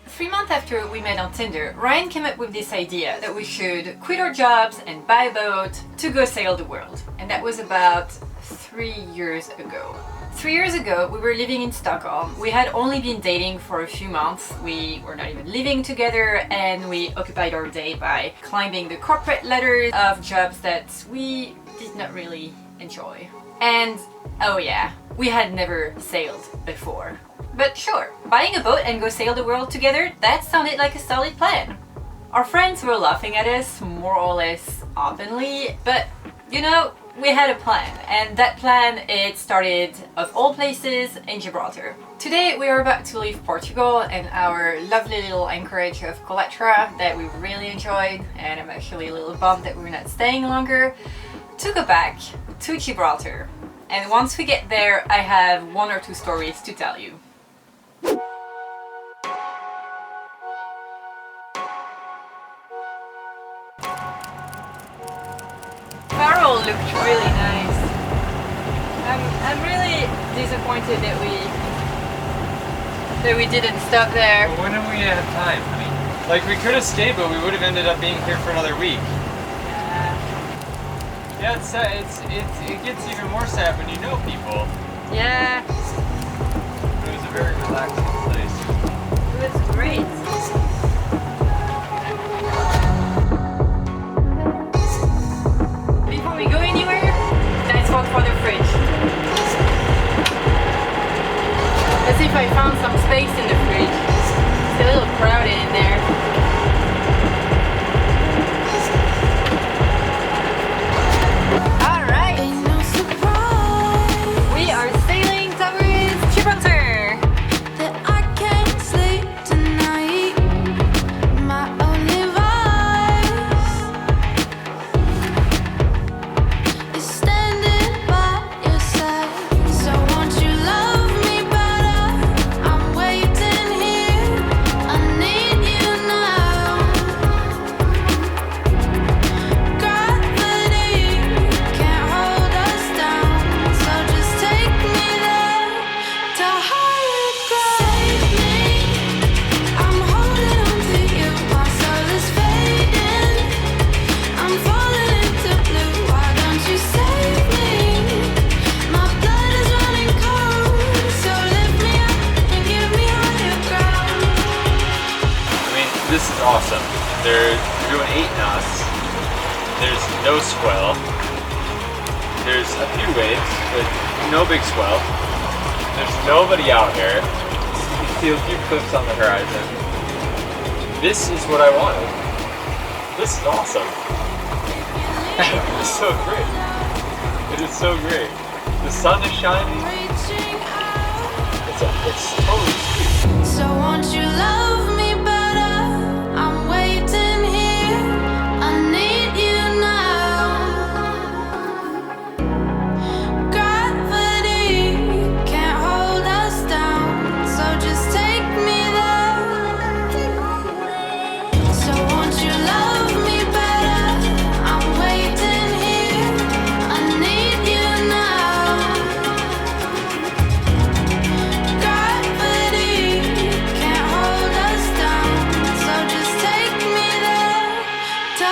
3 months after we met on Tinder, Ryan came up with this idea that we should quit our jobs and buy a boat to go sail the world. And that was about 3 years ago. 3 years ago, we were living in Stockholm. We had only been dating for a few months. We were not even living together, and we occupied our day by climbing the corporate ladders of jobs that we did not really enjoy. And oh yeah, we had never sailed before. But sure, buying a boat and go sail the world together, that sounded like a solid plan. Our friends were laughing at us more or less openly, but you know, we had a plan, and that plan, it started, of all places, in Gibraltar. Today we are about to leave Portugal and our lovely little anchorage of Gibraltar that we really enjoyed, and I'm actually a little bummed that we're not staying longer, to go back to Gibraltar. And once we get there, I have 1 or 2 stories to tell you. Farrell looked really nice. I'm really disappointed that we didn't stop there. Well, when have we had time? I mean, like we could have stayed, but we would have ended up being here for another week. Yeah, it's sad. It gets even more sad when you know people. Yeah. It was a very relaxing place. It was great. Before we go anywhere, let's walk for the fridge. Let's see if I found some space in the fridge. It's a little crowded in there. Alright! We are sailing towards Gibraltar! This is awesome. They're doing 8 knots. There's no swell. There's a few waves, but no big swell. There's nobody out here. You can see a few cliffs on the horizon. This is what I wanted. This is awesome. It's so great. It is so great. The sun is shining. It's totally sweet. So won't you love me better? I'm waiting here. I need you now. Gravity can't hold us down, so just take me there. So won't you love me better? I'm waiting here. I need you now. Gravity can't hold us down, so just take me there to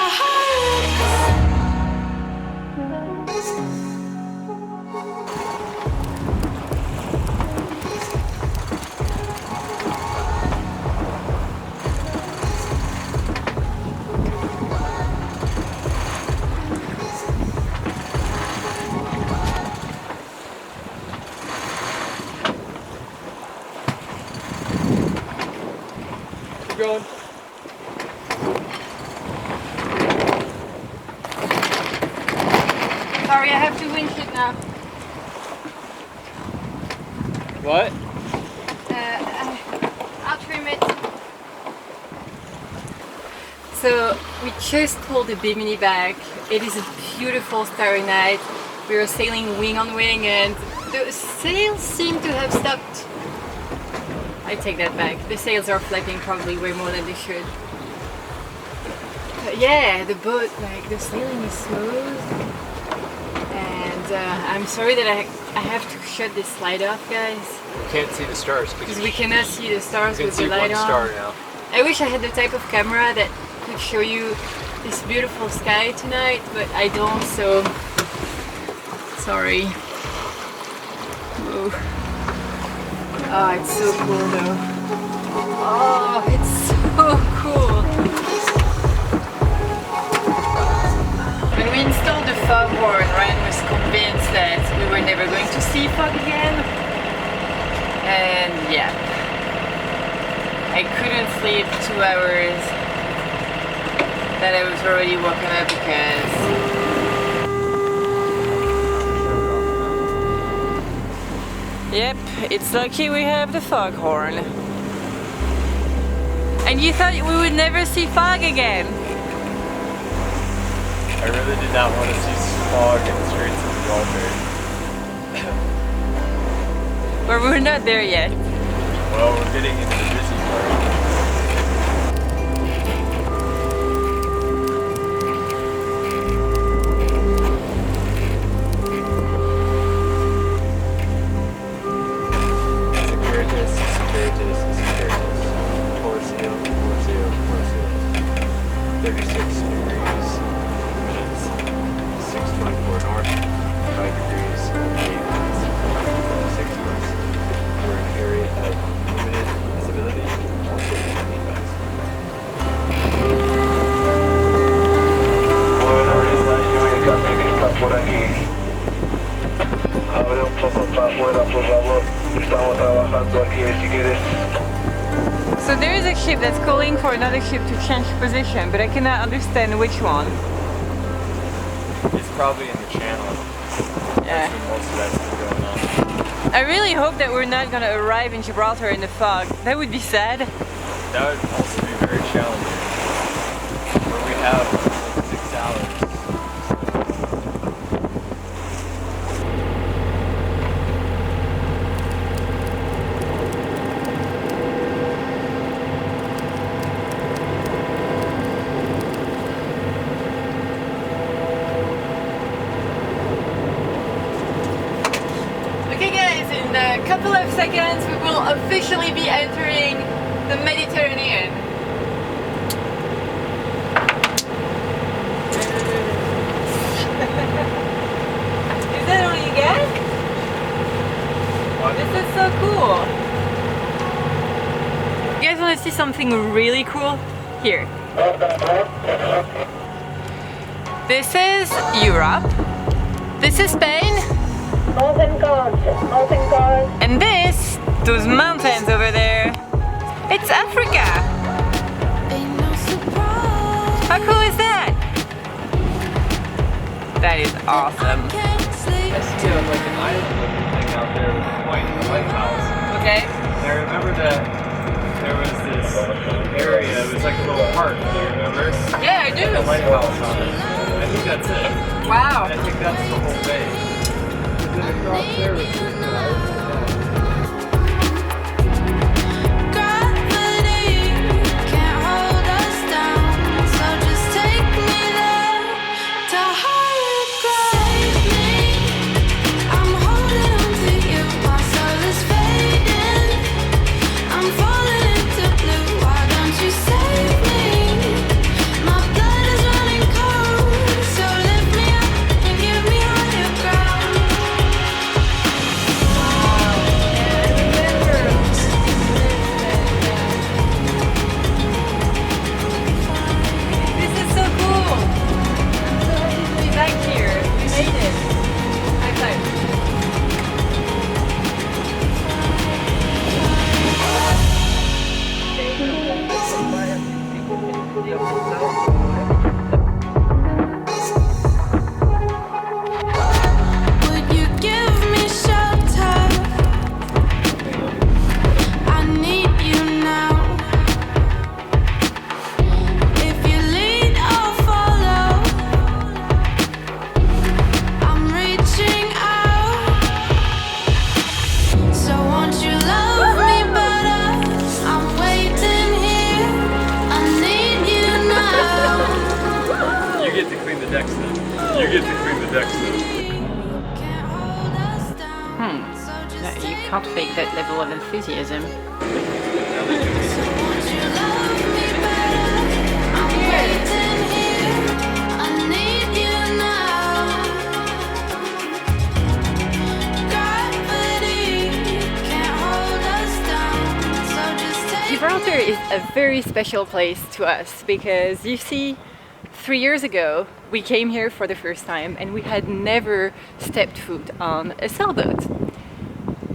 Keep going. Sorry, I have to winch it now. What? I'll trim it. So we just pulled the bimini back. It is a beautiful starry night. We are sailing wing on wing and the sails seem to have stopped. I take that back. The sails are flapping probably way more than they should. But yeah, the boat, like the sailing is smooth. And I'm sorry that I have to shut this light off, guys. We can't see the stars Because we cannot see the stars with the light on. We can see 1 star now. I wish I had the type of camera that could show you this beautiful sky tonight, but I don't, so sorry. Whoa. Oh, it's so cool though. Oh, it's so cool. When we installed the foghorn, Ryan was convinced that we were never going to see fog again. And yeah, I couldn't sleep 2 hours. That I was already woken up because yep, it's lucky we have the foghorn. And you thought we would never see fog again? I really did not want to see fog in the streets of Gibraltar. But we're not there yet. Well, we're getting into the busy part. So there is a ship that's calling for another ship to change position, but I cannot understand which one. It's probably in the channel. Yeah. That's where most of that stuff going on. I really hope that we're not gonna arrive in Gibraltar in the fog. That would be sad. That would also be very challenging. But we have like 6 hours. Okay guys, in a couple of seconds we will officially be entering the Mediterranean. Is that all you get? This is so cool. You guys want to see something really cool? Here. This is Europe. This is Spain. Northern Guards. And this, those mountains over there, it's Africa. Ain't no surprise. How cool is that? That is awesome. Can't sleep. I see like an island looking thing out there with a point in the lighthouse. Okay. And I remember that there was this area, it was like a little park, do you remember? Yeah, I A do. lighthouse on it. I think that's it. Wow. I think that's the whole bay. Then across there was Gravity can't hold us down, so just take me there to higher ground. Save me, I'm holding on to you. My soul is fading, I'm falling into blue. Why don't you save me? My blood is running cold, so lift me up and give me higher ground. This is so cool. I'm so happy to be back here. We made it. High five. Would you give me shelter? I need you now. If you lead, I'll follow. I'm reaching out. So won't you love me better? I'm waiting here. I need you now. You get to clean the decks then. You get to clean the decks then. Can't hold us down. So just You can't fake that level of enthusiasm. won't you love Gibraltar is a very special place to us because you see, 3 years ago we came here for the first time and we had never stepped foot on a sailboat.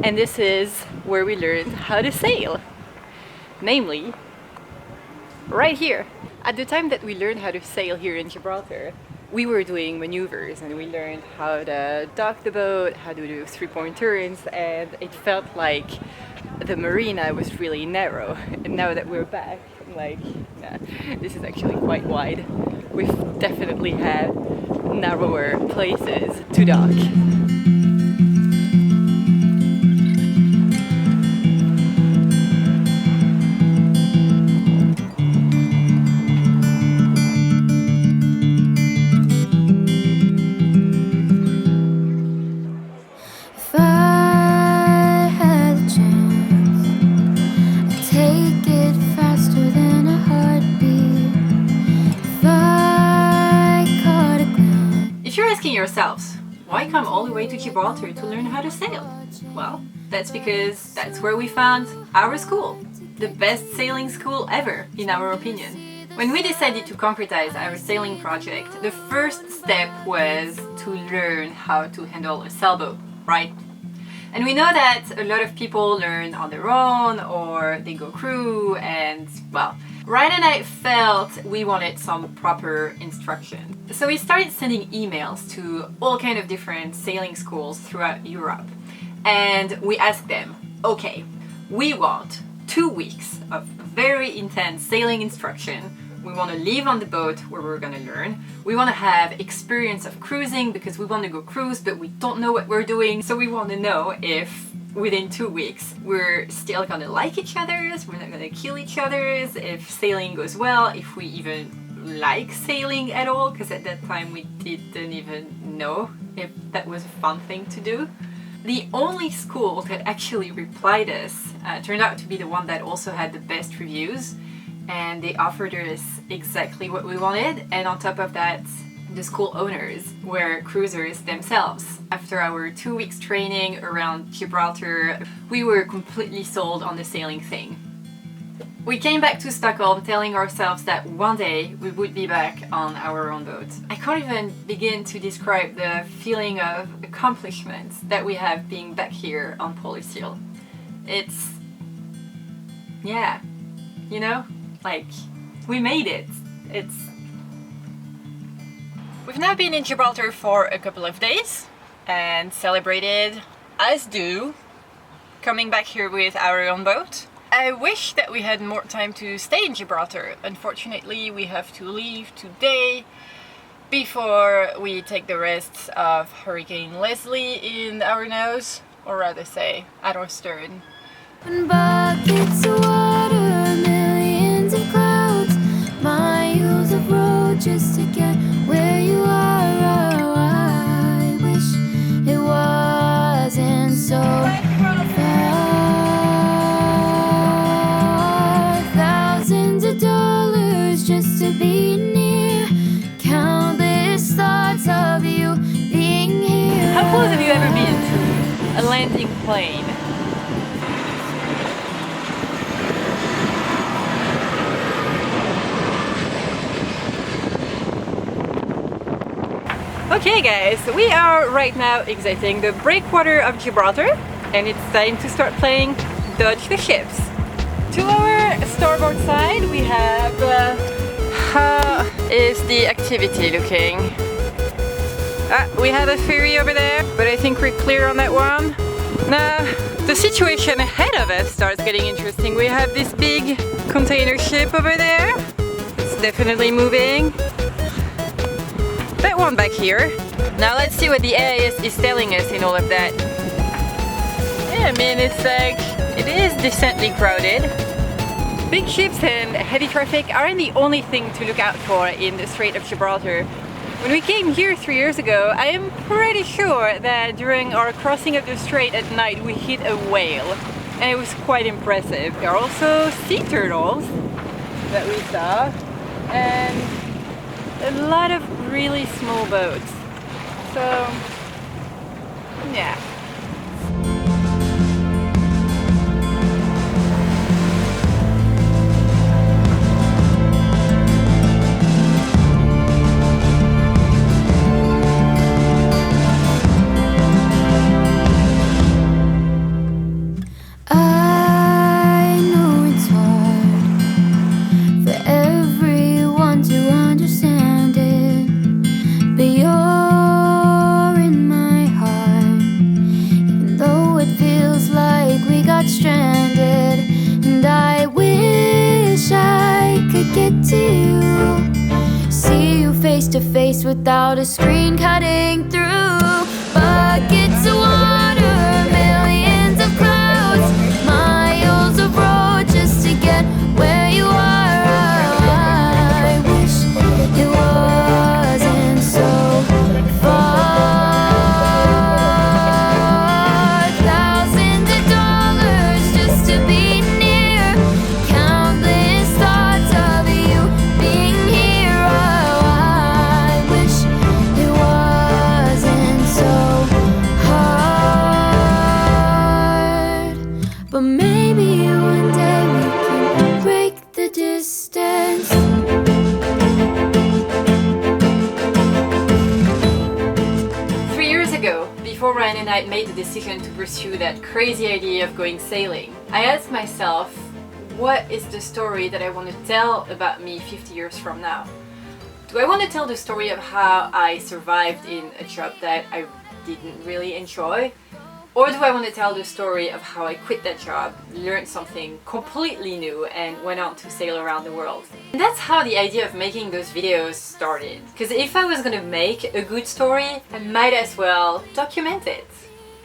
And this is where we learned how to sail. Namely, right here. At the time that we learned how to sail here in Gibraltar, we were doing maneuvers and we learned how to dock the boat, how to do three-point turns, and it felt like the marina was really narrow. And now that we're back, I'm like, nah, this is actually quite wide. We've definitely had narrower places to dock. Yourselves, why come all the way to Gibraltar to learn how to sail? Well, that's because that's where we found our school, the best sailing school ever, in our opinion. When we decided to concretize our sailing project, the first step was to learn how to handle a sailboat, right? And we know that a lot of people learn on their own or they go crew, and well, Ryan and I felt we wanted some proper instruction. So we started sending emails to all kind of different sailing schools throughout Europe. And we asked them, okay, we want 2 weeks of very intense sailing instruction. We want to live on the boat where we're going to learn. We want to have experience of cruising because we want to go cruise, but we don't know what we're doing. So we want to know if within 2 weeks we're still going to like each other, we're not going to kill each other, if sailing goes well, if we even like sailing at all, because at that time we didn't even know if that was a fun thing to do. The only school that actually replied us turned out to be the one that also had the best reviews, and they offered us exactly what we wanted, and on top of that, the school owners were cruisers themselves. After our 2 weeks training around Gibraltar, we were completely sold on the sailing thing. We came back to Stockholm telling ourselves that one day we would be back on our own boat. I can't even begin to describe the feeling of accomplishment that we have being back here on Portugal. It's... yeah, you know? Like, we made it. We've now been in Gibraltar for a couple of days and celebrated, as do, coming back here with our own boat. I wish that we had more time to stay in Gibraltar. Unfortunately, we have to leave today before we take the rest of Hurricane Leslie in our nose, or rather say, at our stern. Buckets of water, millions of clouds, miles of road just to get where you are. Oh, I wish it wasn't so far. Thousands of dollars just to be near, countless thoughts of you being here. How close have you ever been to a landing plane? Okay guys, we are right now exiting the breakwater of Gibraltar and it's time to start playing Dodge the Ships. To our starboard side we have... how is the activity looking? We have a ferry over there, but I think we're clear on that one. Now, the situation ahead of us starts getting interesting. We have this big container ship over there. It's definitely moving. That one back here. Now let's see what the AIS is telling us in all of that. Yeah, I mean, it's like, it is decently crowded. Big ships and heavy traffic aren't the only thing to look out for in the Strait of Gibraltar. When we came here 3 years ago, I am pretty sure that during our crossing of the strait at night we hit a whale. And it was quite impressive. There are also sea turtles that we saw. And a lot of really small boats. So, yeah. get to you. See you face to face without a screen cutting through. Buckets of water, millions of clouds, miles of road just to get where you are. I wish it wasn't so far. Thousands of dollars just to be near. Countless thoughts of you being here. Oh, I wish it wasn't so hard. But maybe one day we can break the distance. 3 years ago, before Ryan and I made the decision to pursue that crazy idea of going sailing, I asked myself, what is the story that I want to tell about me 50 years from now? Do I want to tell the story of how I survived in a job that I didn't really enjoy? Or do I want to tell the story of how I quit that job, learned something completely new, and went on to sail around the world? And that's how the idea of making those videos started. Because if I was gonna make a good story, I might as well document it.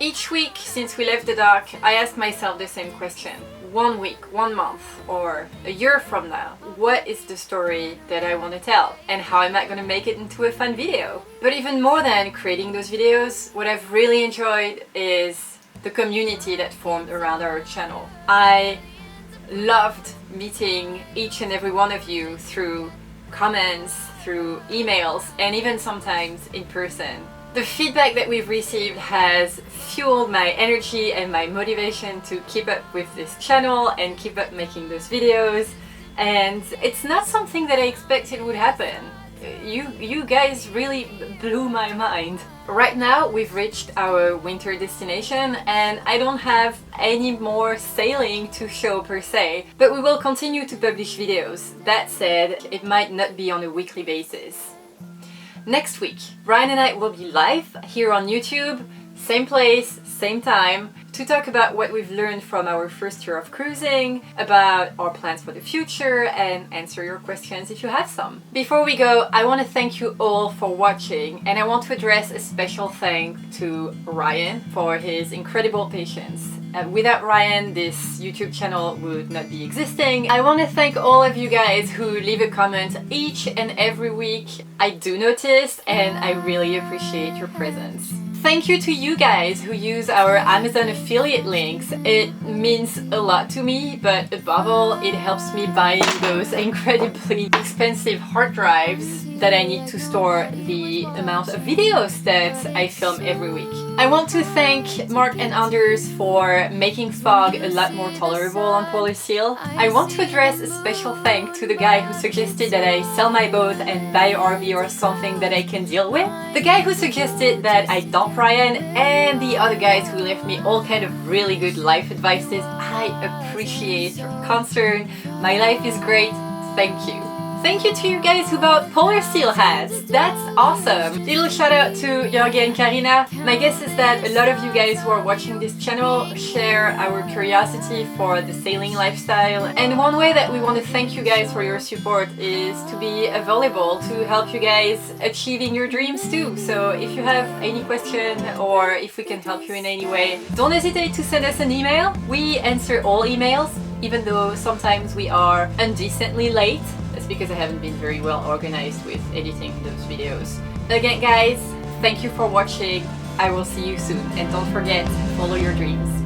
Each week since we left the dock, I asked myself the same question. 1 week, 1 month, or a year from now, what is the story that I want to tell? And how am I going to make it into a fun video? But even more than creating those videos, what I've really enjoyed is the community that formed around our channel. I loved meeting each and every one of you through comments, through emails, and even sometimes in person. The feedback that we've received has fueled my energy and my motivation to keep up with this channel and keep up making those videos, and it's not something that I expected would happen. You guys really blew my mind. Right now we've reached our winter destination and I don't have any more sailing to show per se, but we will continue to publish videos. That said, it might not be on a weekly basis. Next week, Ryan and I will be live here on YouTube, same place, same time, to talk about what we've learned from our first year of cruising, about our plans for the future, and answer your questions if you have some. Before we go, I want to thank you all for watching, and I want to address a special thank to Ryan for his incredible patience. Without Ryan, this YouTube channel would not be existing. I want to thank all of you guys who leave a comment each and every week. I do notice and I really appreciate your presence. Thank you to you guys who use our Amazon affiliate links. It means a lot to me, but above all, it helps me buying those incredibly expensive hard drives that I need to store the amount of videos that I film every week. I want to thank Mark and Anders for making fog a lot more tolerable on Polar Seal. I want to address a special thank to the guy who suggested that I sell my boat and buy an RV or something that I can deal with, the guy who suggested that I dump Ryan, and the other guys who left me all kind of really good life advices. I appreciate your concern. My life is great. Thank you. Thank you to you guys who bought Polar Seal hats. That's awesome. Little shout out to Jorge and Karina. My guess is that a lot of you guys who are watching this channel share our curiosity for the sailing lifestyle. And one way that we want to thank you guys for your support is to be available to help you guys achieving your dreams too. So if you have any question or if we can help you in any way, don't hesitate to send us an email. We answer all emails, even though sometimes we are indecently late. That's because I haven't been very well organized with editing those videos. Again guys, thank you for watching. I will see you soon, and don't forget, follow your dreams.